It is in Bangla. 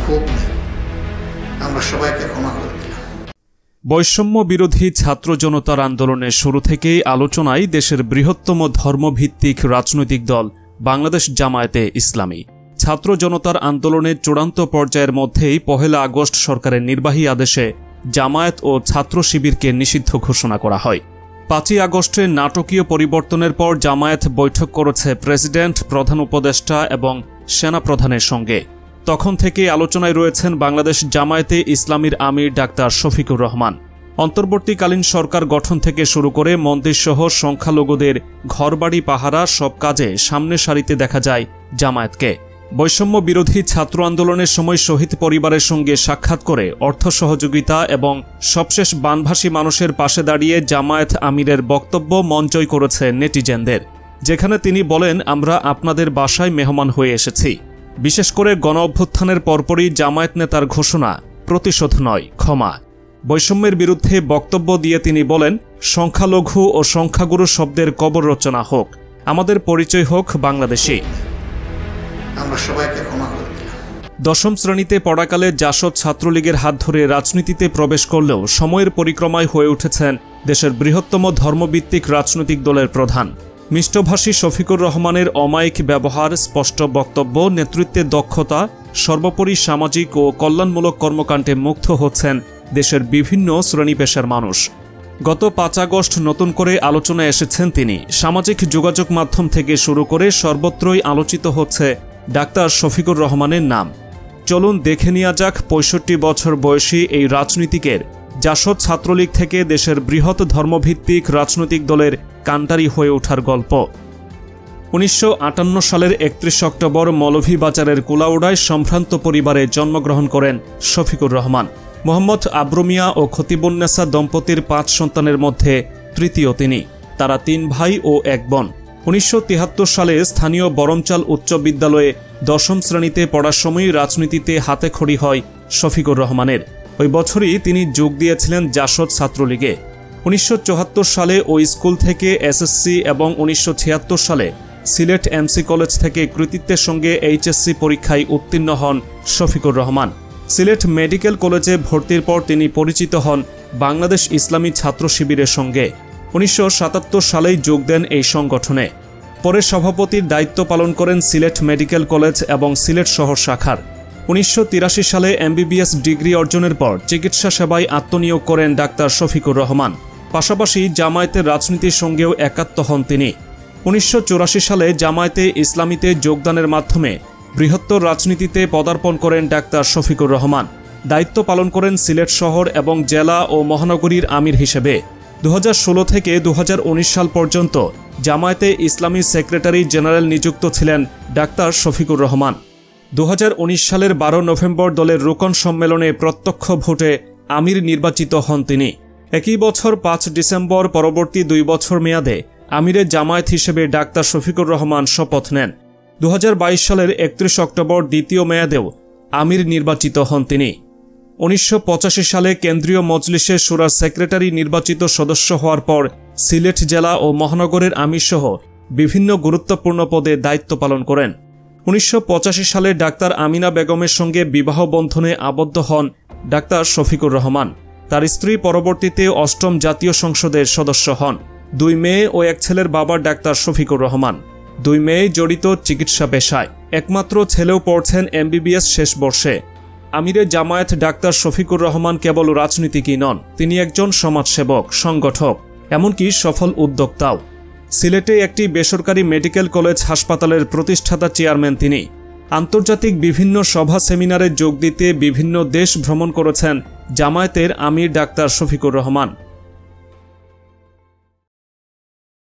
ক্ষোভ নেই, আমরা সবাইকে ক্ষমা করে দিলাম। বৈষম্য বিরোধী ছাত্র জনতার আন্দোলনের শুরু থেকেই আলোচনায় দেশের বৃহত্তম ধর্মভিত্তিক রাজনৈতিক দল বাংলাদেশ জামায়াতে ইসলামী। ছাত্র জনতার আন্দোলনের চূড়ান্ত পর্যায়ের মধ্যেই ১ আগস্ট সরকারের নির্বাহী আদেশে জামায়াত ও ছাত্র শিবিরকে নিষিদ্ধ ঘোষণা করা হয়। ৫ আগস্টের নাটকীয় পরিবর্তনের পর জামায়াত বৈঠক করেছে প্রেসিডেন্ট, প্রধান উপদেষ্টা এবং সেনাপ্রধানের সঙ্গে। তখন থেকে আলোচনায় রয়েছেন বাংলাদেশ জামায়াতে ইসলামীর আমির ডাক্তার শফিকুর রহমান। অন্তর্বর্তীকালীন সরকার গঠন থেকে শুরু করে মন্দিরসহ সংখ্যালঘুদের ঘরবাড়ি পাহারা সব কাজে সামনের সারিতে দেখা যায় জামায়াতকে। বৈষম্য বিরোধী ছাত্র আন্দোলনের সময় শহীদ পরিবারের সঙ্গে সাক্ষাৎ করে অর্থ সহযোগিতা এবং সবশেষ বানভাসী মানুষের পাশে দাঁড়িয়ে জামায়াত আমিরের বক্তব্য মন জয় করেছে নেটিজেনদের, যেখানে তিনি বলেন, আমরা আপনাদের বাসায় মেহমান হয়ে এসেছি। বিশেষ করে গণ অভ্যুত্থানের পরপরই জামায়াত নেতার ঘোষণা, প্রতিশোধ নয়, ক্ষমা। বৈষম্যের বিরুদ্ধে বক্তব্য দিয়ে তিনি বলেন, সংখ্যালঘু ও সংখ্যাগুরু শব্দের কবর রচনা হোক, আমাদের পরিচয় হোক বাংলাদেশি। আমরা সবাইকে ক্ষমা করে দিলাম। ১০ম শ্রেণীতে পড়াকালে জাসদ ছাত্রলীগের হাত ধরে রাজনীতিতে প্রবেশ করলেও সময়ের পরিক্রমায় হয়ে উঠেছেন দেশের বৃহত্তম ধর্মভিত্তিক রাজনৈতিক দলের প্রধান। মিষ্টভাষী শফিকুর রহমানের অমায়িক ব্যবহার, স্পষ্ট বক্তব্য, নেতৃত্বের দক্ষতা, সর্বোপরি সামাজিক ও কল্যাণমূলক কর্মকাণ্ডে মুগ্ধ হচ্ছেন দেশের বিভিন্ন শ্রেণী পেশার মানুষ। গত ৫ আগস্ট নতুন করে আলোচনায় এসেছেন তিনি। সামাজিক যোগাযোগ মাধ্যম থেকে শুরু করে সর্বত্রই আলোচিত হচ্ছে ডাক্তার শফিকুর রহমানের নাম। চলুন দেখে নেওয়া যাক ৬৫ বছর বয়সী এই রাজনীতিকের জাসদ ছাত্রলীগ থেকে দেশের বৃহৎ ধর্মভিত্তিক রাজনৈতিক দলের কান্ডারি হয়ে ওঠার গল্প। ১৯৫৮ সালের ৩১ অক্টোবর মৌলভীবাজারের কুলাউড়ায় সম্ভ্রান্ত পরিবারে জন্মগ্রহণ করেন শফিকুর রহমান। মোহাম্মদ আব্রু মিয়া ও খতিবুন্নেসা দম্পতির ৫ সন্তানের মধ্যে তৃতীয় তিনি। তারা ৩ ভাই ও ১ বোন। ১৯৭৩ সালে স্থানীয় বরমচাল উচ্চ বিদ্যালয়ে ১০ম শ্রেণীতে পড়ার সময় রাজনীতিতে হাতেখড়ি হয় শফিকুর রহমানের। ওই বছরই তিনি যোগ দিয়েছিলেন জাসদ ছাত্রলীগে। ১৯৭৪ সালে ওই স্কুল থেকে এসএসসি এবং ১৯৭৬ সালে সিলেট এমসি কলেজ থেকে কৃতিত্বের সঙ্গে এইচএসসি পরীক্ষায় উত্তীর্ণ হন শফিকুর রহমান। সিলেট মেডিকেল কলেজে ভর্তির পর তিনি পরিচিত হন বাংলাদেশ ইসলামী ছাত্র শিবিরের সঙ্গে। ১৯৭৭ সালেই যোগ দেন এই সংগঠনে। পরে সভাপতির দায়িত্ব পালন করেন সিলেট মেডিকেল কলেজ এবং সিলেট শহর শাখার। ১৯৮৩ সালে এমবিবিএস ডিগ্রি অর্জনের পর চিকিৎসা সেবায় আত্মনিয়োগ করেন ডাক্তার শফিকুর রহমান। পাশাপাশি জামায়াতের রাজনীতির সঙ্গেও একাত্ম হন তিনি। ১৯৮৪ সালে জামায়াতে ইসলামীতে যোগদানের মাধ্যমে বৃহত্তর রাজনীতিতে পদার্পণ করেন ডাক্তার শফিকুর রহমান। দায়িত্ব পালন করেন সিলেট শহর এবং জেলা ও মহানগরীর আমির হিসেবে। ২০১৬ থেকে ২০১৯ সাল পর্যন্ত জামায়াতে ইসলামী সেক্রেটারি জেনারেল নিযুক্ত ছিলেন ডাক্তার শফিকুর রহমান। ২০১৯ সালের ১২ নভেম্বর দলের রোকন সম্মেলনে প্রত্যক্ষ ভোটে আমির নির্বাচিত হন তিনি। একই বছর ৫ ডিসেম্বর পরবর্তী ২ বছর মেয়াদে আমিরে জামায়াত হিসেবে ডাক্তার শফিকুর রহমান শপথ নেন। ২০২২ সালের ৩১ অক্টোবর দ্বিতীয় মেয়াদেও আমির নির্বাচিত হন তিনি। ১৯৮৫ সালে কেন্দ্রীয় মজলিসের শুরার সেক্রেটারি নির্বাচিত সদস্য হওয়ার পর সিলেট জেলা ও মহানগরের আমিরসহ বিভিন্ন গুরুত্বপূর্ণ পদে দায়িত্ব পালন করেন। ১৯৮৫ সালে ডাক্তার আমিনা বেগমের সঙ্গে বিবাহ বন্ধনে আবদ্ধ হন ডাক্তার শফিকুর রহমান। তার স্ত্রী পরবর্তীতে ৮ম জাতীয় সংসদের সদস্য হন। 2 মেয়ে ও 1 ছেলের বাবা ডাক্তার শফিকুর রহমান। 2 মেয়ে জড়িত চিকিৎসা পেশায়, একমাত্র ছেলেও পড়ছেন এমবিবিএস শেষ বর্ষে। আমিরে জামায়াত ডাক্তার শফিকুর রহমান কেবল রাজনীতিকই নন, তিনি একজন সমাজসেবক, সংগঠক, এমনকি সফল উদ্যোক্তাও। সিলেটে একটি বেসরকারি মেডিকেল কলেজ হাসপাতালের প্রতিষ্ঠাতা চেয়ারম্যান তিনি। আন্তর্জাতিক বিভিন্ন সভা সেমিনারে যোগ দিতে বিভিন্ন দেশ ভ্রমণ করেছেন জামায়াতের আমির ডাক্তার শফিকুর রহমান।